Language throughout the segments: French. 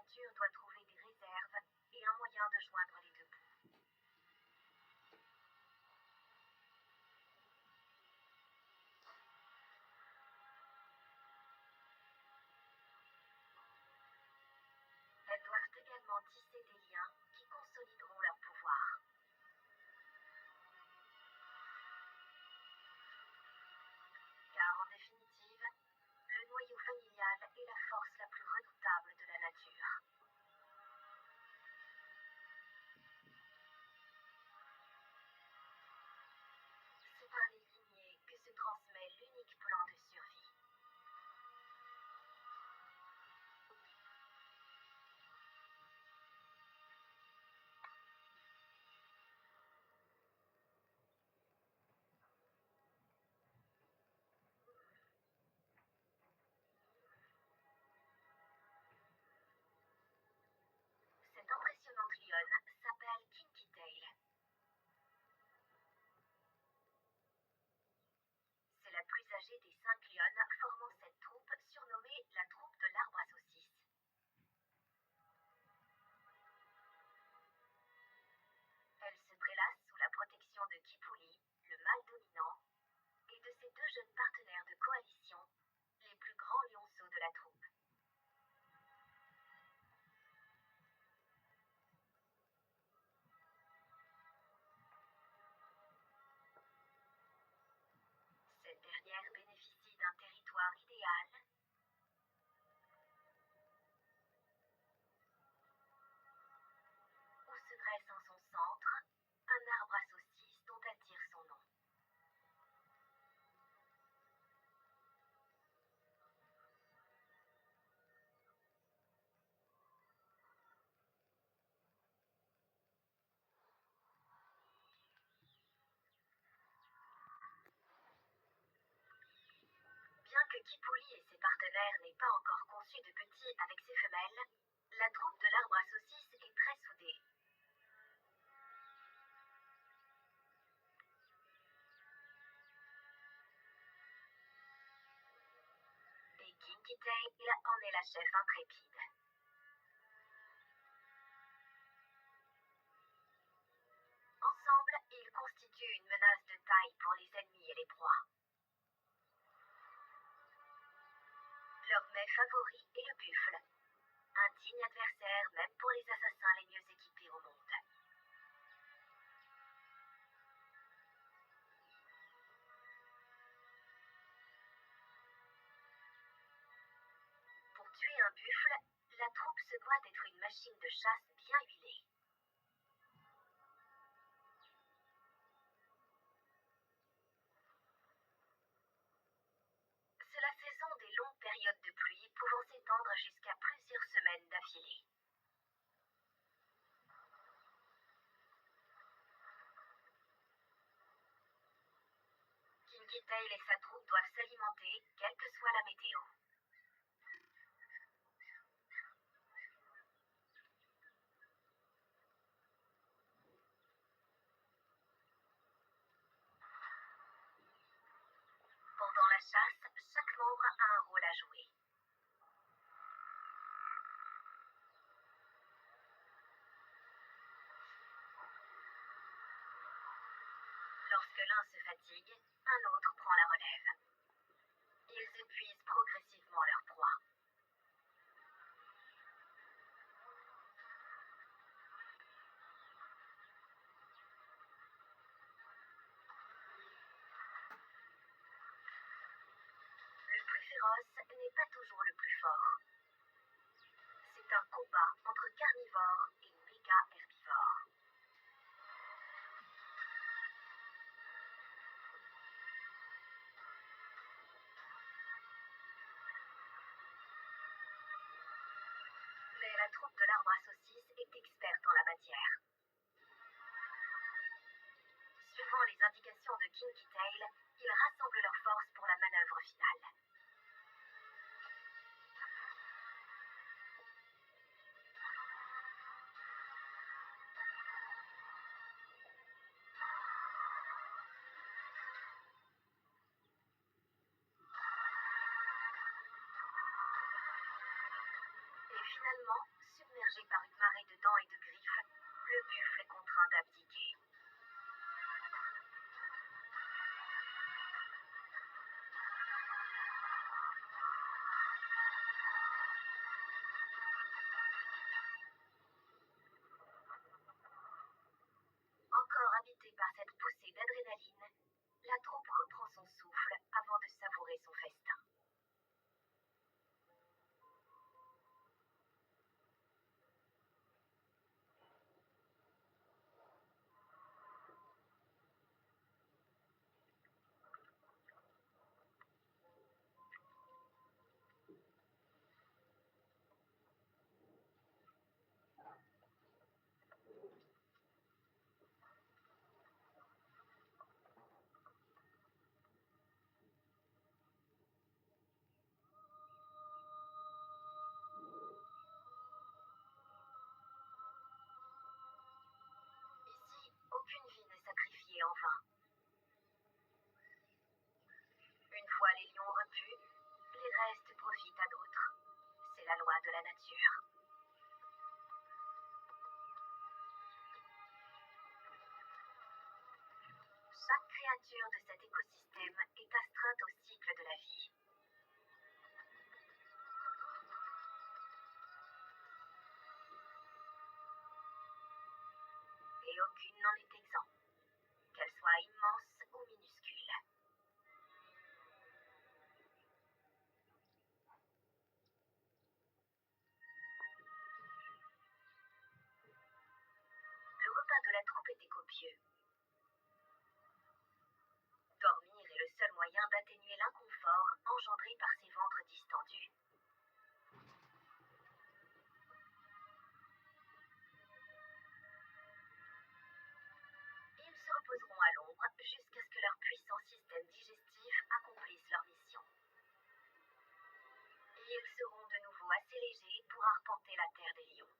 nature doit trouver des réserves et un moyen de joindre les deux bouts. Elles doivent également tisser des liens qui consolideront leur pouvoir. Car en définitive, le noyau familial est la force la plus redoutable de la nature. C'est par les lignées que se transmet l'unique plan de survie. Cette impressionnante lionne s'appelle Kinky Tail. C'est la plus âgée des 5 lionnes formant cette troupe surnommée la troupe de l'arbre à saucisses. Elle se prélasse sous la protection de Kipuli, le mâle dominant, et de ses 2 jeunes partenaires de coalition, les plus grands lionceaux de la troupe. Cette dernière bénéficie d'un territoire idéal où se dresse en son centre un arbre à saucisses dont elle tire son nom. Bien que Kipuli et ses partenaires n'aient pas encore conçu de petits avec ses femelles, la troupe de l'arbre à saucisses est très soudée. Et Kinky Tail en est la chef intrépide. Ensemble, ils constituent une menace de taille pour les ennemis et les proies. Leur mets favori est le buffle, un digne adversaire même pour les assassins les mieux équipés au monde. Pour tuer un buffle, la troupe se doit d'être une machine de chasse bien huilée. C'est la saison des longues périodes de pluie pouvant s'étendre jusqu'à plusieurs semaines d'affilée. Kinky Tail et sa troupe doivent s'alimenter, quelle que soit la météo. Pendant la chasse, chaque membre a un rôle à jouer. Lorsque l'un se fatigue, un autre prend la relève. Ils épuisent progressivement leur proie. Le plus féroce n'est pas toujours le plus fort. C'est un combat entre carnivores et méga herbivores. Mais la troupe de l'arbre à saucisses est experte en la matière. Suivant les indications de Kinky Tail, ils rassemblent leurs forces pour la manœuvre finale. Et Finalement, submergé par une marée de dents et de griffes, le buffle est contraint d'abdiquer. Encore habité par cette poussée d'adrénaline, la troupe reprend son souffle avant de savourer son festin. Ici, aucune vie n'est sacrifiée en vain. Une fois les lions repus, les restes profitent à d'autres. C'est la loi de la nature. Chaque créature de cet écosystème est astreinte au cycle de la vie. Et aucune n'en est exempt, qu'elle soit immense ou minuscule. Le repas de la troupe était copieux. Dormir est le seul moyen d'atténuer l'inconfort engendré par ces ventres distendus. Ils se reposeront à l'ombre jusqu'à ce que leur puissant système digestif accomplisse leur mission. Et ils seront de nouveau assez légers pour arpenter la terre des lions.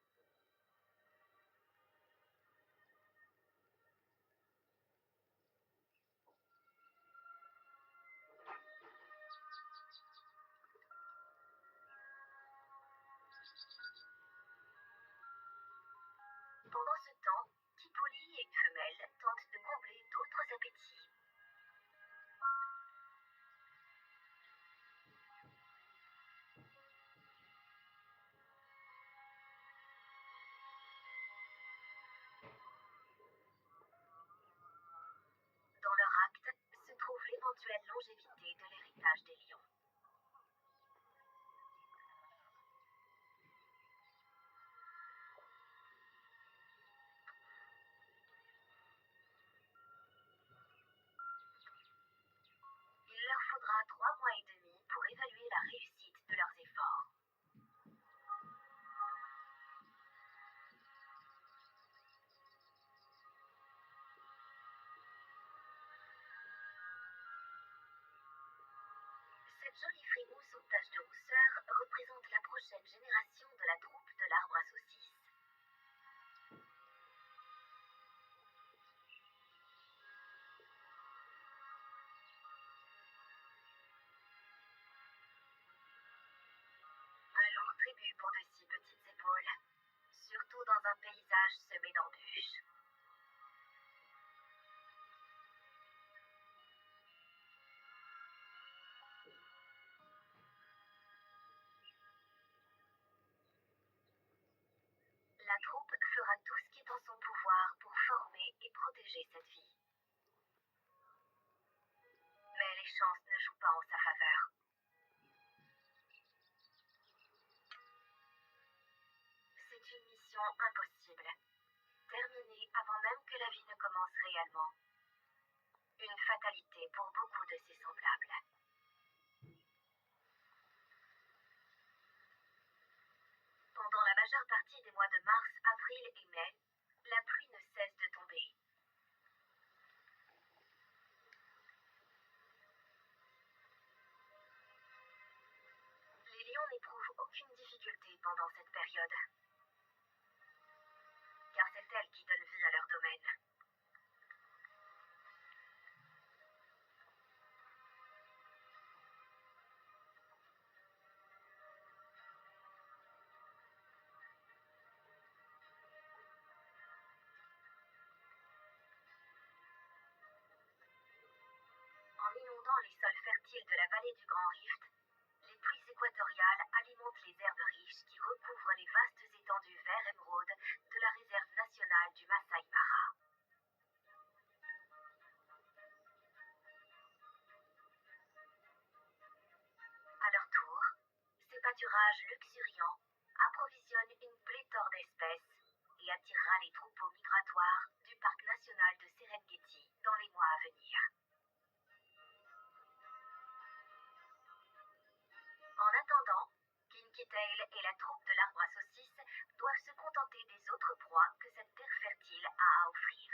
Pendant ce temps, Kipoli et une femelle tentent de combler d'autres appétits. Dans leur acte se trouve l'éventuelle longévité de l'héritage des lions. Il leur faudra 3 mois et demi pour évaluer la réussite de leurs efforts. Cette jolie frimousse aux taches de rousseur représente la prochaine génération de la troupe de l'arbre à saucisses. Un lourd tribut pour de si petites épaules, surtout dans un paysage semé d'embûches. La troupe fera tout ce qui est en son pouvoir pour former et protéger cette vie. Mais les chances ne jouent pas en sa faveur. C'est une mission impossible, terminée avant même que la vie ne commence réellement. Une fatalité pour beaucoup de ses semblables. Pendant la majeure partie des mois de mars, avril et mai, la pluie ne cesse de tomber. Les lions n'éprouvent aucune difficulté pendant cette période, car c'est elle qui donne vie à leur domaine. ciel de la vallée du Grand Rift, les pluies équatoriales alimentent les herbes riches qui recouvrent les vastes étendues vert émeraude de la réserve nationale du Masai Mara. À leur tour, ces pâturages luxuriants approvisionnent une pléthore d'espèces et attirera les troupeaux migratoires du parc national de Serengeti dans les mois à venir. En attendant, Kinky Tail et la troupe de l'arbre à saucisses doivent se contenter des autres proies que cette terre fertile a à offrir.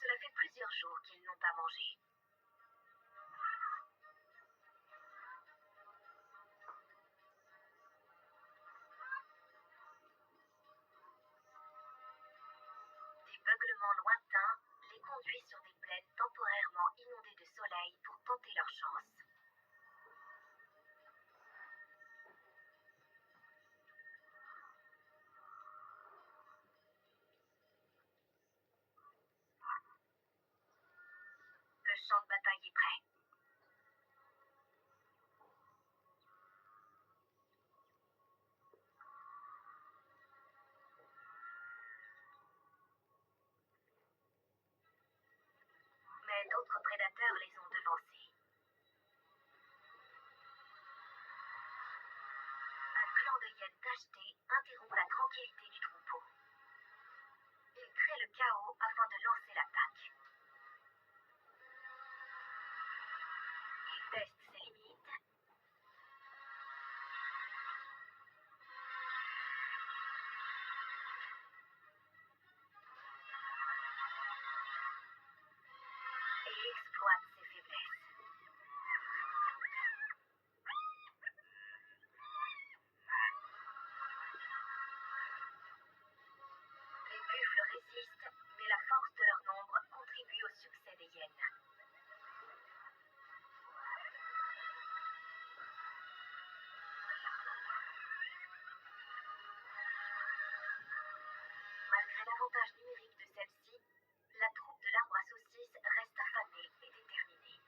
Cela fait plusieurs jours qu'ils n'ont pas mangé. Des beuglements lointains les conduisent sur des plaines temporairement inondées de soleil pour tenter leur chance. Le champ de bataille est prêt. Mais d'autres prédateurs les ont devancés. Un clan de hyènes tachetés interrompt la tranquillité du troupeau. Il crée le chaos afin de lancer l'attaque. Il teste ses limites. Et exploite ses faiblesses. Les buffles résistent, mais la force de leur nombre contribue au succès des hyènes. Malgré l'avantage numérique de celle-ci, la troupe de l'arbre à saucisses reste affamée et déterminée.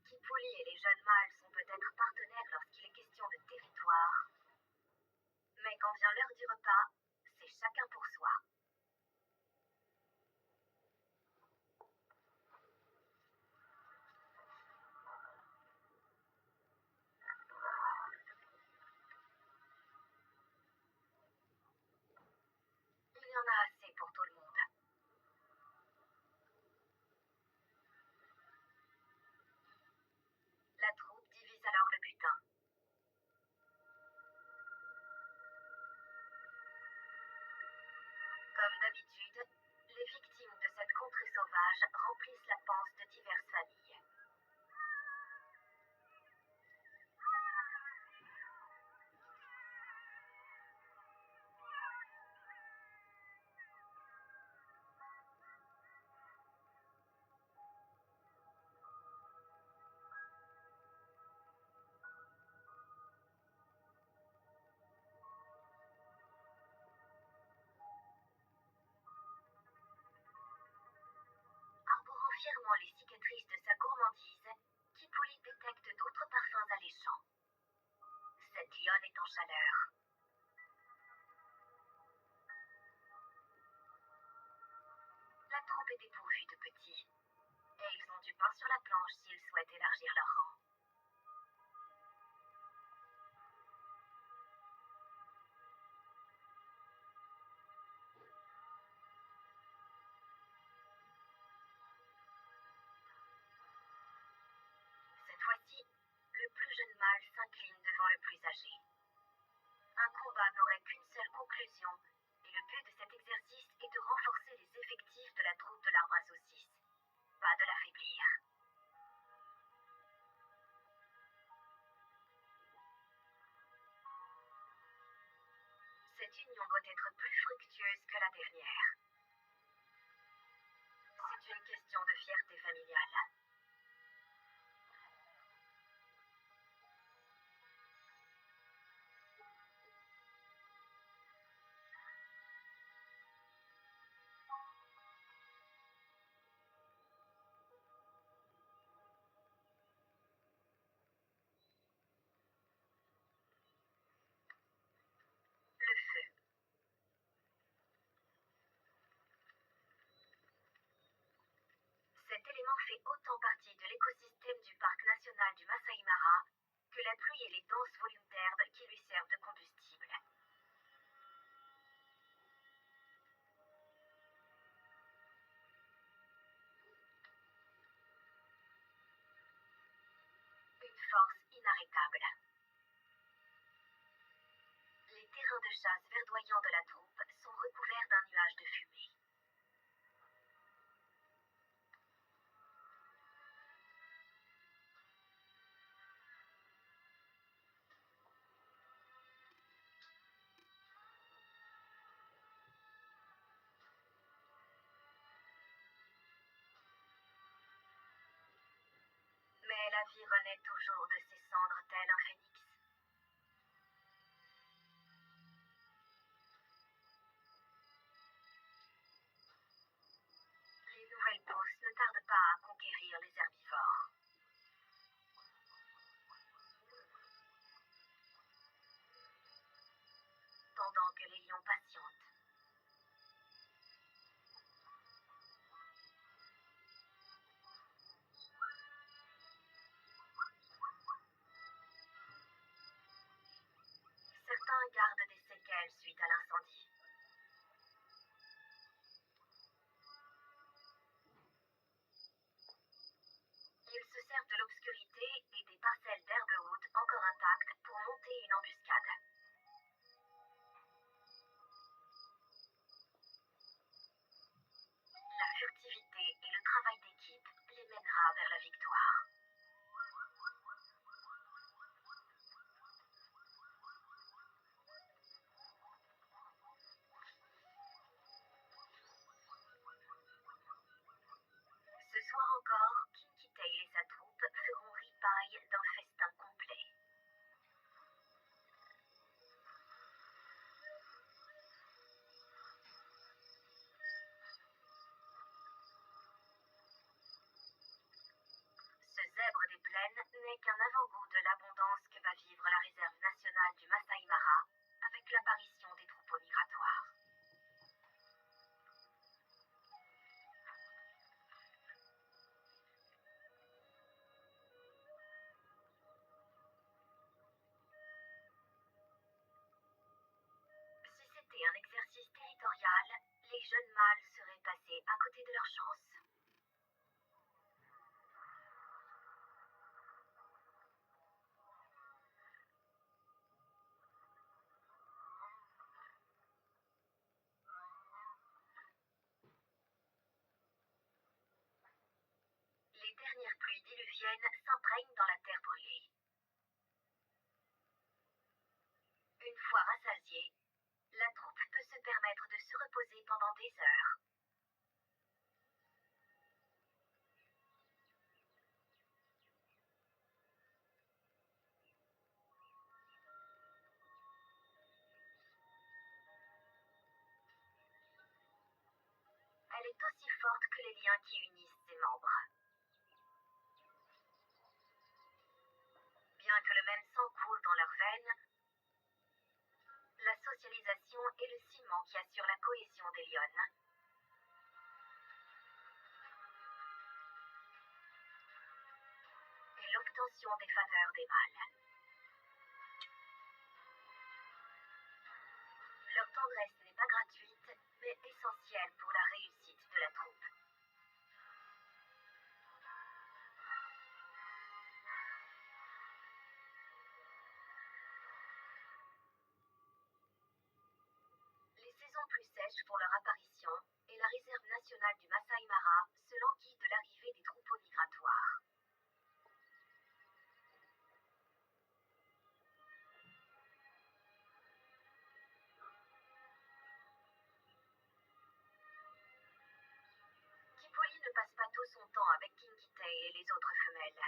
Kipuli et les jeunes mâles sont peut-être partenaires lorsqu'il est question de territoire, mais quand vient l'heure du repas, c'est chacun pour soi. Il y en a assez pour tout le monde. La troupe divise alors le butin. Comme d'habitude, les victimes de cette contrée sauvage remplissent la panse de diverses familles. Arborant fièrement les cicatrices de sa gourmandise, Kipuli détecte d'autres parfums alléchants. Cette lionne est en chaleur. La troupe est dépourvue de petits, et ils ont du pain sur la planche s'ils souhaitent élargir leur rang. Cette fois-ci, le plus jeune mâle s'incline devant le plus âgé. Un combat n'aurait qu'une seule conclusion, et le but de cet exercice est de renforcer les effectifs de la troupe de l'arbre à saucisses, pas de l'affaiblir. Cette union doit être plus fructueuse que la dernière. C'est une question de fierté familiale. familiale. Le feu. Cet élément fait autant partie de l'écosystème du parc national du Masai Mara que la pluie et les denses volumes d'herbe qui lui servent de combustible. Une force inarrêtable. Les terrains de chasse verdoyants de la troupe sont recouverts d'un nuage de fumée. Mais la vie renaît toujours de ses cendres tel un phénix. Les nouvelles pousses ne tardent pas à conquérir les herbivores. Pendant que les lions patientent. Certains gardent des séquelles suite à l'incendie. Ils se servent de l'obscurité et des parcelles d'herbe haute encore intactes pour monter une embuscade. La furtivité et le travail d'équipe les mènera vers la victoire. Ce soir encore, Kinky Tail et sa troupe feront ripaille d'un festin complet. Ce zèbre des plaines n'est qu'un avant-goût de l'abondance que va vivre la réserve nationale du Masai Mara avec l'apparition des troupeaux migratoires. Si c'était un exercice territorial, les jeunes mâles seraient passés à côté de leur chance. Les dernières pluies diluviennes s'imprègnent dans la terre brûlée. Une fois rassasiée, la troupe peut se permettre de se reposer pendant des heures. Elle est aussi forte que les liens qui unissent ses membres. Bien que le même sang coule dans leurs veines, la socialisation est le ciment qui assure la cohésion des lionnes. Et l'obtention des faveurs des mâles. Leur tendresse n'est pas gratuite, mais essentielle pour la réussite de la troupe. Les saisons plus sèches font leur apparition et la réserve nationale du Masai Mara se languit de l'arrivée des troupeaux migratoires. Kipoli ne passe pas bientôt son temps avec Kinkitei et les autres femelles.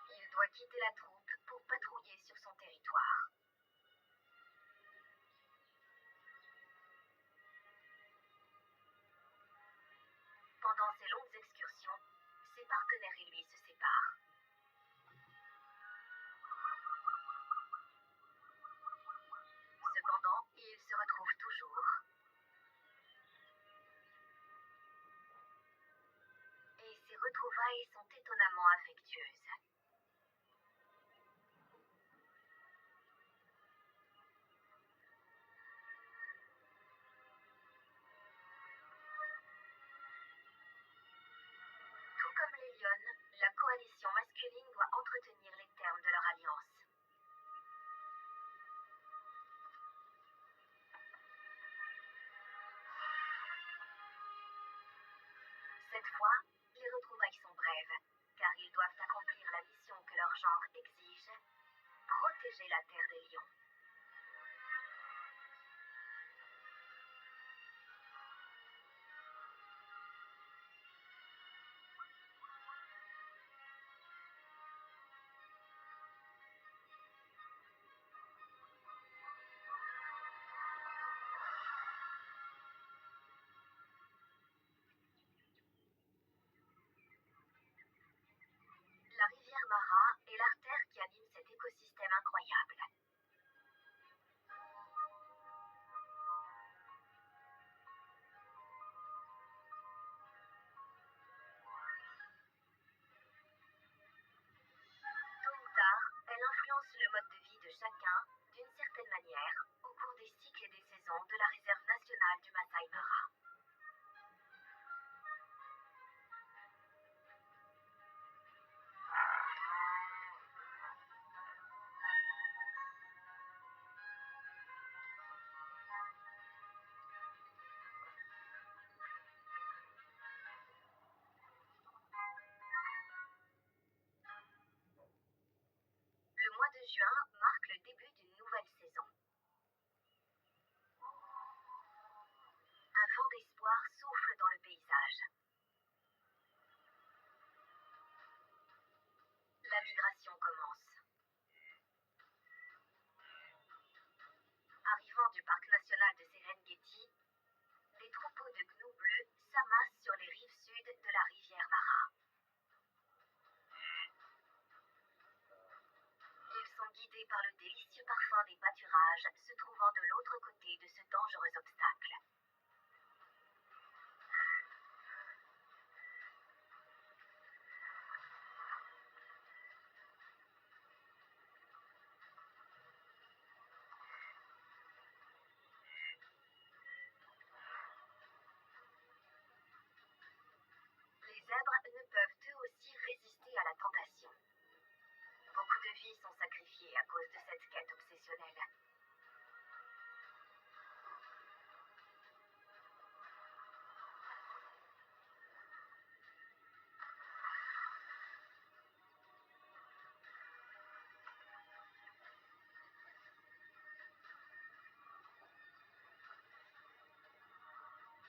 Il doit quitter la troupe pour patrouiller sur son territoire. Pendant ces longues excursions, ses partenaires et lui se séparent. Cependant, ils se retrouvent toujours. Et ces retrouvailles sont étonnamment affectueuses. Tout comme les lionnes, la coalition masculine doit entretenir les termes de leur alliance. Cette fois, les retrouvailles sont brèves, car ils doivent accomplir la mission que leur genre exige, protéger la terre des lions. La rivière Mara est l'artère qui anime cet écosystème incroyable. Tôt ou tard, elle influence le mode de vie de chacun, d'une certaine manière, au cours des cycles et des saisons de la réserve nationale du Masai Mara. Le mois de juin marque le début d'une nouvelle saison. Un vent d'espoir souffle dans le paysage. La migration commence. Arrivant du parc national de Serengeti, des troupeaux de gnous bleus s'amassent sur les rives sud de la rivière Mara. Ils sont guidés par le délicieux parfum des pâturages se trouvant de l'autre côté de ce dangereux obstacle. Les zèbres ne peuvent eux aussi résister à la tentation. Beaucoup de vies sont sacrifiées à cause de cette quête obsessionnelle.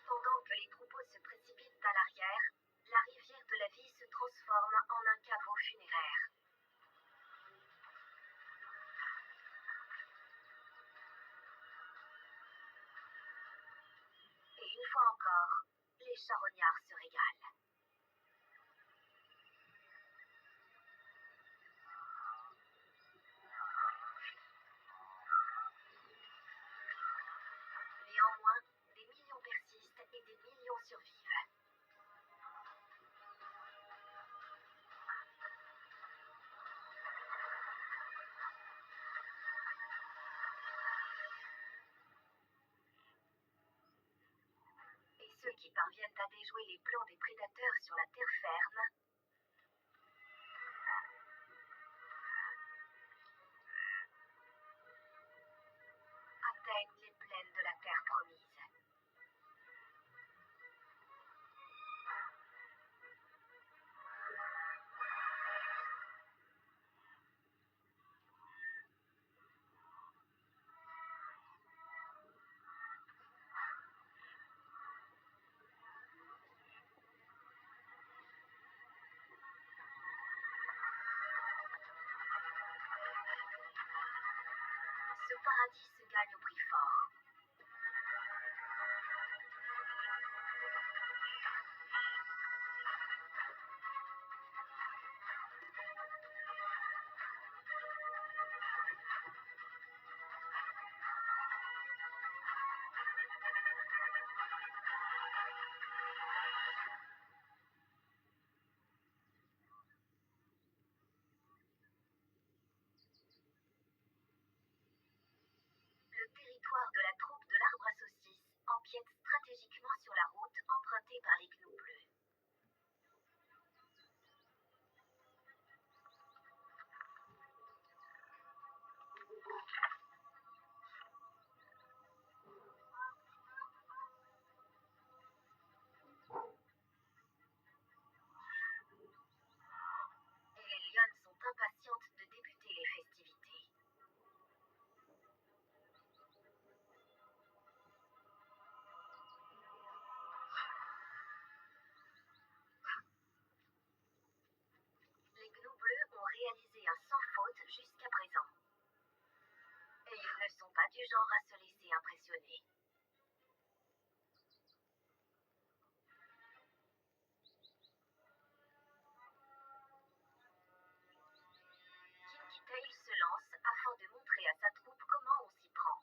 Pendant que les troupeaux se précipitent à l'arrière, la rivière de la vie se transforme en un caveau funéraire. Et une fois encore, les charognards se régalent. Néanmoins, des millions persistent et des millions survivent. Et ceux qui parviennent à déjouer les plans des prédateurs sur la terre ferme atteignent les plaines de la terre promise. paradis se gagne au prix fort. Le territoire de la troupe de l'arbre à saucisses empiète stratégiquement sur la route empruntée par les gnous bleus. Et les lionnes sont impatientes de débuter les festivités. Les gnous bleus ont réalisé un sans faute jusqu'à présent. Et ils ne sont pas du genre à se laisser impressionner. Kinky Tail se lance afin de montrer à sa troupe comment on s'y prend.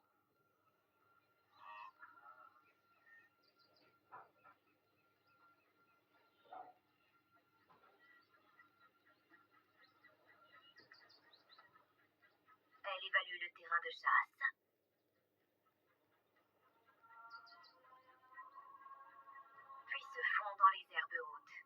Elle évalue le terrain de chasse, puis se fond dans les herbes hautes.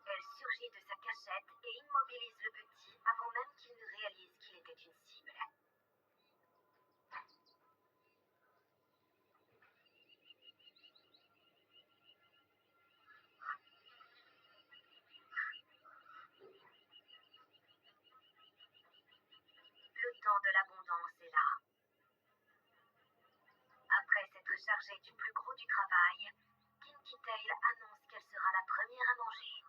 Elle surgit de sa cachette et immobilise le petit avant même qu'il ne réalise qu'il était une cible. Le temps de l'abondance est là. Après s'être chargée du plus gros du travail, Kinky Tail annonce qu'elle sera la première à manger.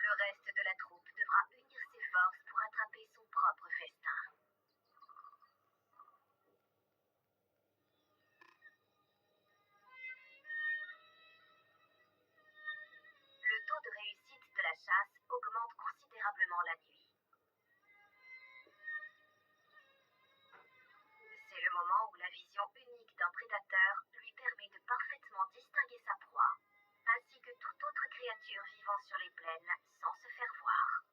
Le reste de la troupe devra unir ses forces pour attraper son propre festin. Le taux de réussite de la chasse augmente considérablement la nuit. C'est le moment où la vision unique d'un prédateur lui permet de parfaitement distinguer sa proie, ainsi que toute autre créature vivant sur les plaines sans se faire voir.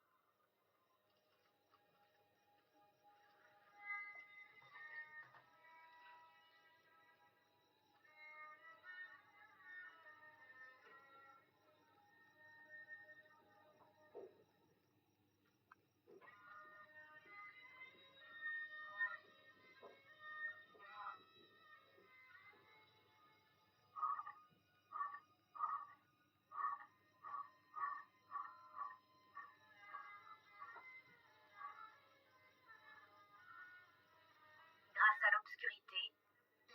Grâce à l'obscurité,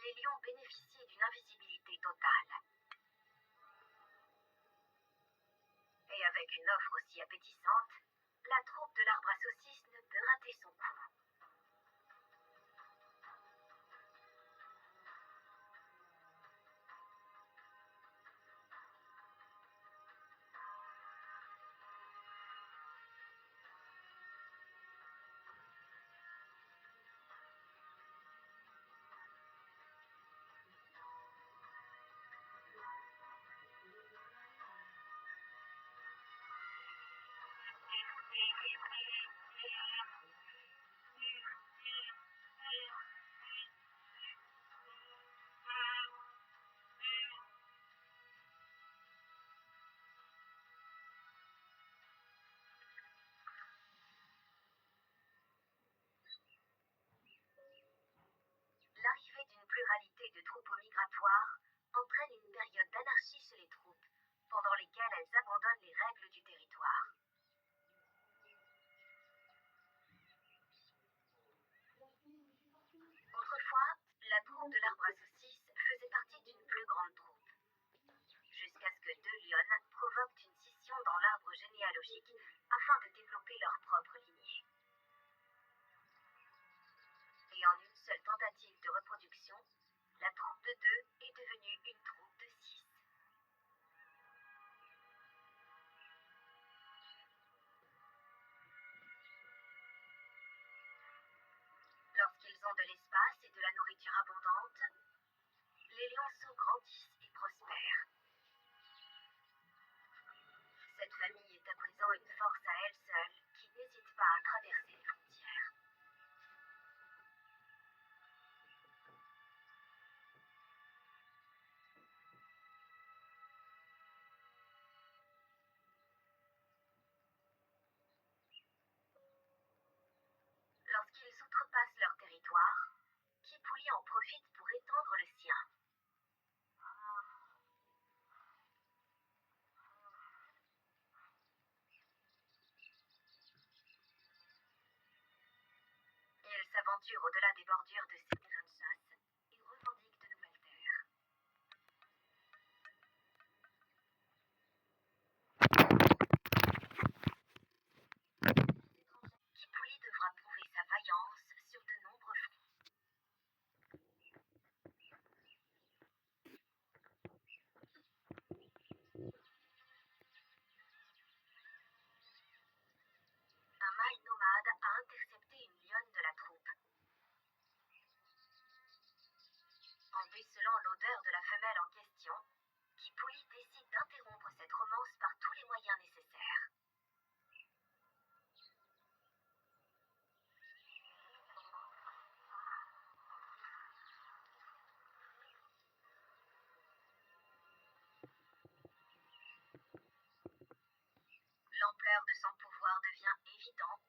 les lions bénéficient d'une invisibilité totale. Et avec une offre aussi appétissante, la troupe de l'arbre à saucisses ne peut rater son coup. L'arrivée d'une pluralité de troupeaux migratoires entraîne une période d'anarchie chez les troupes, pendant lesquelles elles abandonnent les règles du territoire. Autrefois, la troupe de l'arbre à saucisses faisait partie d'une plus grande lionnes provoquent une scission dans l'arbre généalogique afin de développer leur propre lignée. Et en une seule tentative de reproduction, la troupe de 2 est devenue une troupe de 6. Lorsqu'ils ont de l'espace et de la nourriture abondante, les lionceaux grandissent et prospèrent. Cette famille est à présent une force à elle seule qui n'hésite pas à traverser les frontières. Lorsqu'ils outrepassent leur territoire, Kipuli en profite pour étendre le sien. Il s'aventure au-delà des bordures de ces terrains de chasse et revendique de nouvelles terres. Kipuli devra prouver sa vaillance sur de nombreux fronts. Un mâle nomade a intercepté une lionne de la troupe. En décelant l'odeur de la femelle en question, Kipuli décide d'interrompre cette romance par tous les moyens nécessaires. L'ampleur de son pouvoir devient évidente.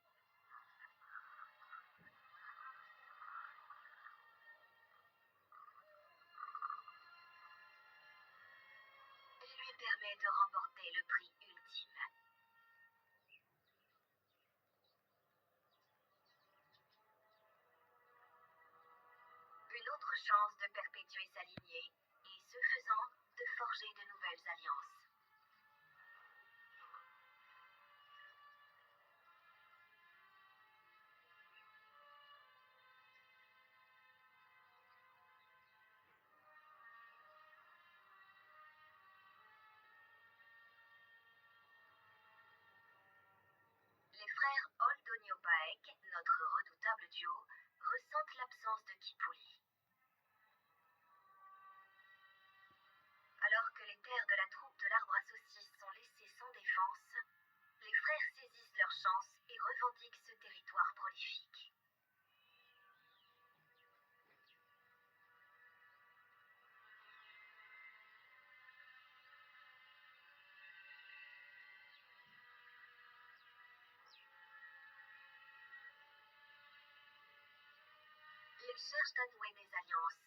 Il lui permet de remporter le prix ultime. Une autre chance de perpétuer sa lignée et, ce faisant, de forger de nouvelles alliances. Les frères Oldoniopaek, notre redoutable duo, ressentent l'absence de Kipuli. Alors que les terres de la troupe de l'arbre à saucisses sont laissées sans défense, les frères saisissent leur chance et revendiquent ce territoire prolifique. Ils cherchent à nouer des alliances.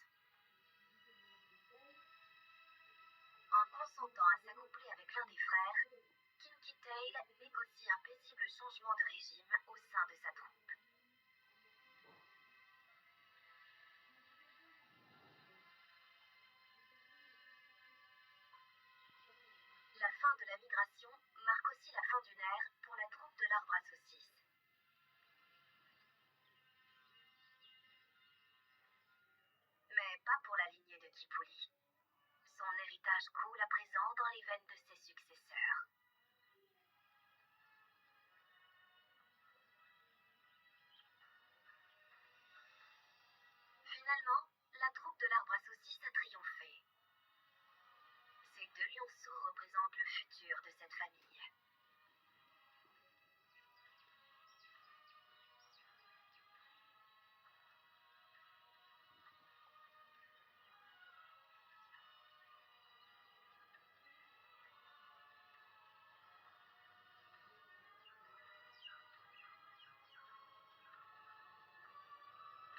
En consentant à s'accoupler avec l'un des frères, Kinky Tail négocie un paisible changement de régime au sein de sa troupe. La fin de la migration marque aussi la fin d'une ère pour la troupe de l'arbre à saucisses. Mais pas pour la lignée de Kipuli. Son héritage coule à présent dans les veines de ses successeurs. Finalement, la troupe de l'arbre à saucisses a triomphé. Ces 2 lionceaux représentent le futur de cette famille.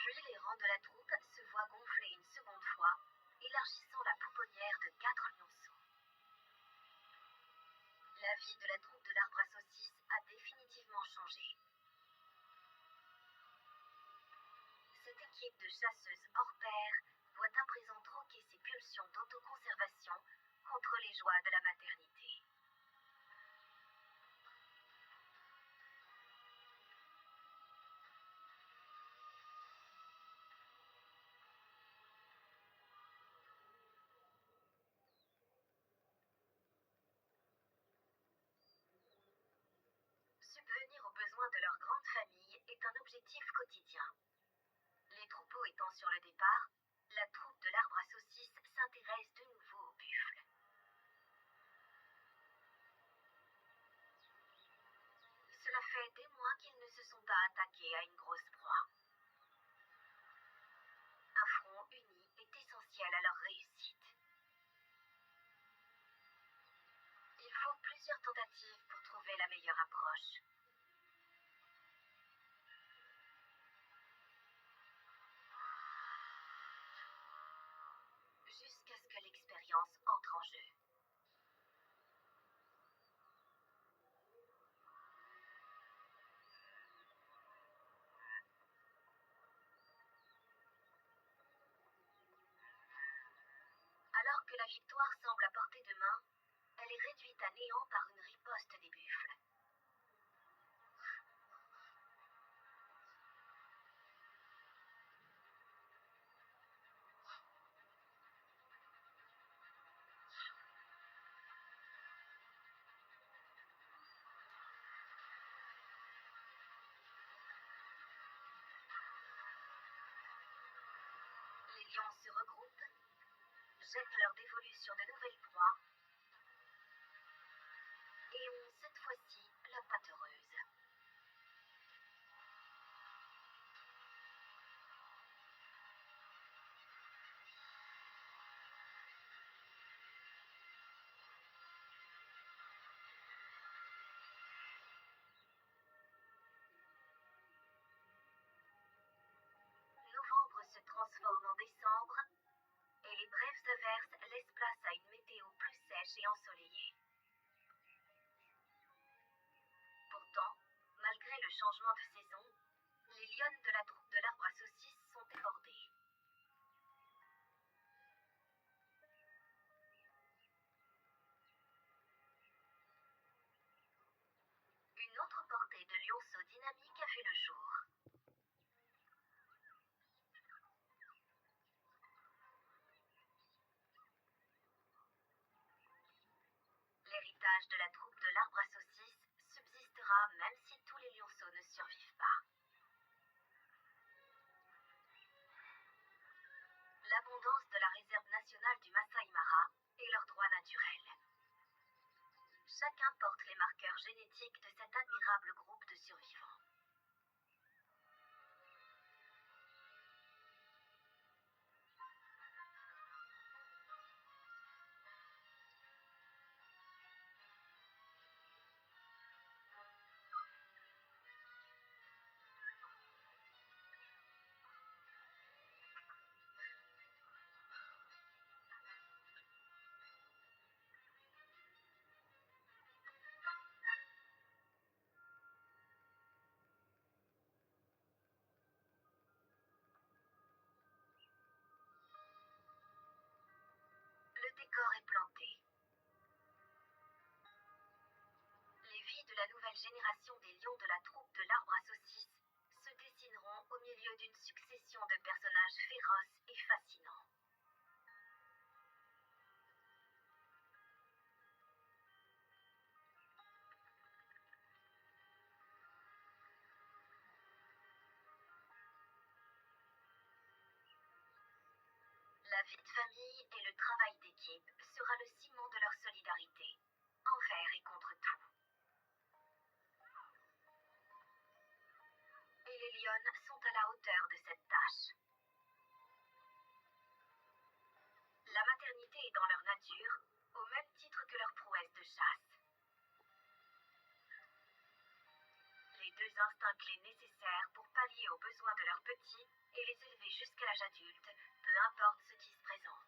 Puis les rangs de la troupe se voient gonfler une seconde fois, élargissant la pouponnière de 4 lionceaux. La vie de la troupe de l'arbre à saucisses a définitivement changé. Cette équipe de chasseuses hors pair voit à présent troquer ses pulsions d'autoconservation contre les joies de la maternité. de leur grande famille est un objectif quotidien. Les troupeaux étant sur le départ, la troupe de l'arbre à saucisses s'intéresse de nouveau aux buffles. Cela fait des mois qu'ils ne se sont pas attaqués à une grosse proie. Un front uni est essentiel à leur réussite. Il faut plusieurs tentatives pour trouver la meilleure approche. Jusqu'à ce que l'expérience entre en jeu. Alors que la victoire semble à portée de main, elle est réduite à néant par une riposte des buffles. Les lions se regroupent, jettent leur dévolu sur de nouvelles proies et ont cette fois-ci la patte heureuse. Novembre se transforme en décembre et les brèves averses laissent place à une météo plus sèche et ensoleillée. Pourtant, malgré le changement de saison, les lionnes de la troupe de l'arbre à saucisses sont débordées. Une autre portée de lionceaux dynamiques a vu le jour. L'héritage de la troupe de l'arbre à saucisses subsistera même si tous les lionceaux ne survivent pas. L'abondance de la réserve nationale du Masai Mara est leur droit naturel. Chacun porte les marqueurs génétiques de cet admirable groupe de survivants. Le décor est planté. Les vies de la nouvelle génération des lions de la troupe de l'arbre à saucisses se dessineront au milieu d'une succession de personnages féroces et fascinants. La vie de famille et le travail d'équipe sera le ciment de leur solidarité, envers et contre tout. Et les lionnes sont à la hauteur de cette tâche. La maternité est dans leur nature, au même titre que leur prouesse de chasse. Les deux instincts clés nécessaires pour pallier aux besoins de leurs petits et les élever jusqu'à l'âge adulte, peu importe ce qui se présente.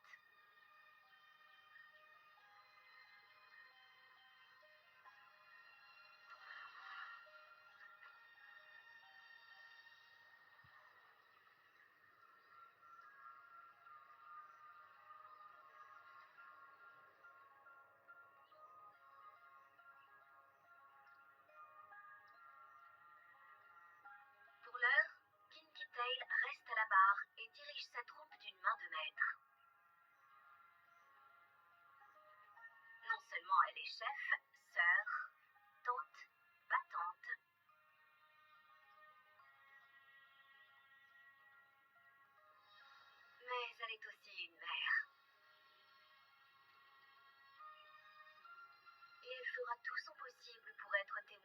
Pour l'heure, Kinky Tail reste à la barre et dirige sa troupe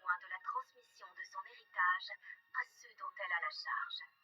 besoin de la transmission de son héritage à ceux dont elle a la charge.